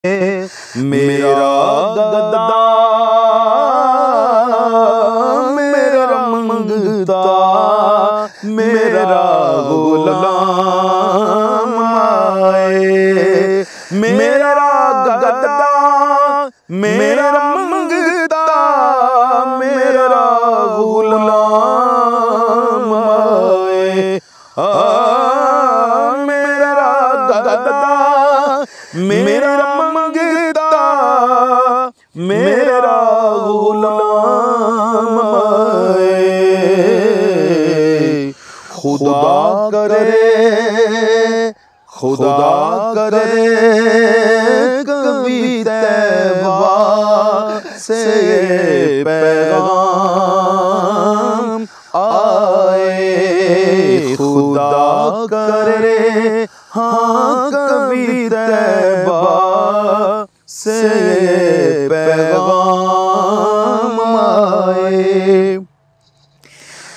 मेरा गदा मेरा मंगता मेरा गुलाम आए। मेरा गदा मेरा मंगता मेरा गुलाम आए। मेरा गदा मेरा मंगता मेरा गुलाम आए। खुदा करे कभी तैबा से पैगाम आए। खुदा करे हाँ कभी तैबा से पैगाम आए।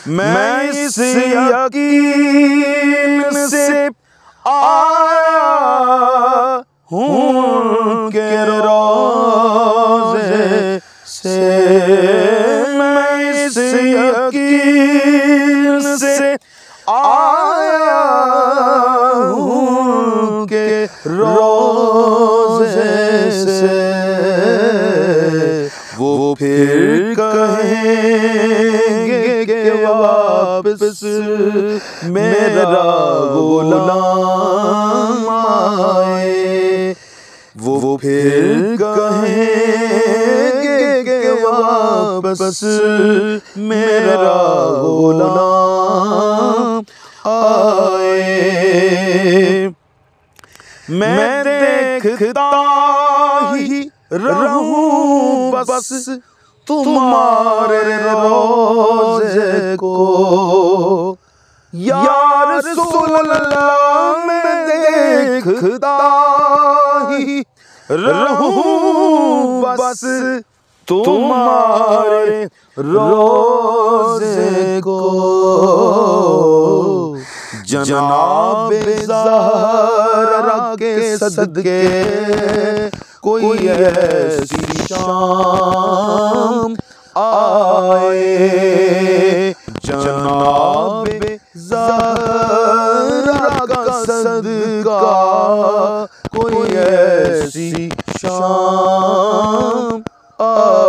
मैं इस यकीन से आया हूँ के रोज़े से। मैं इस यकीन से आया हूँ के रोज़े से। वो फिर कहेंगे कि वापस मेरा गुलाम आए। वो फिर कहेंगे कि वापस मेरा गुलाम आए। मैं देखता ही रहूं बस तुम्हारे रोज़े को। या रसूल अल्लाह मैं देखता ही रहूं बस तुम्हारे रोज़े को। जनाबे ज़हरा के सदके कोई ऐसी शाम आए। जनाबे ज़हरा का सदका कोई ऐसी शाम आए।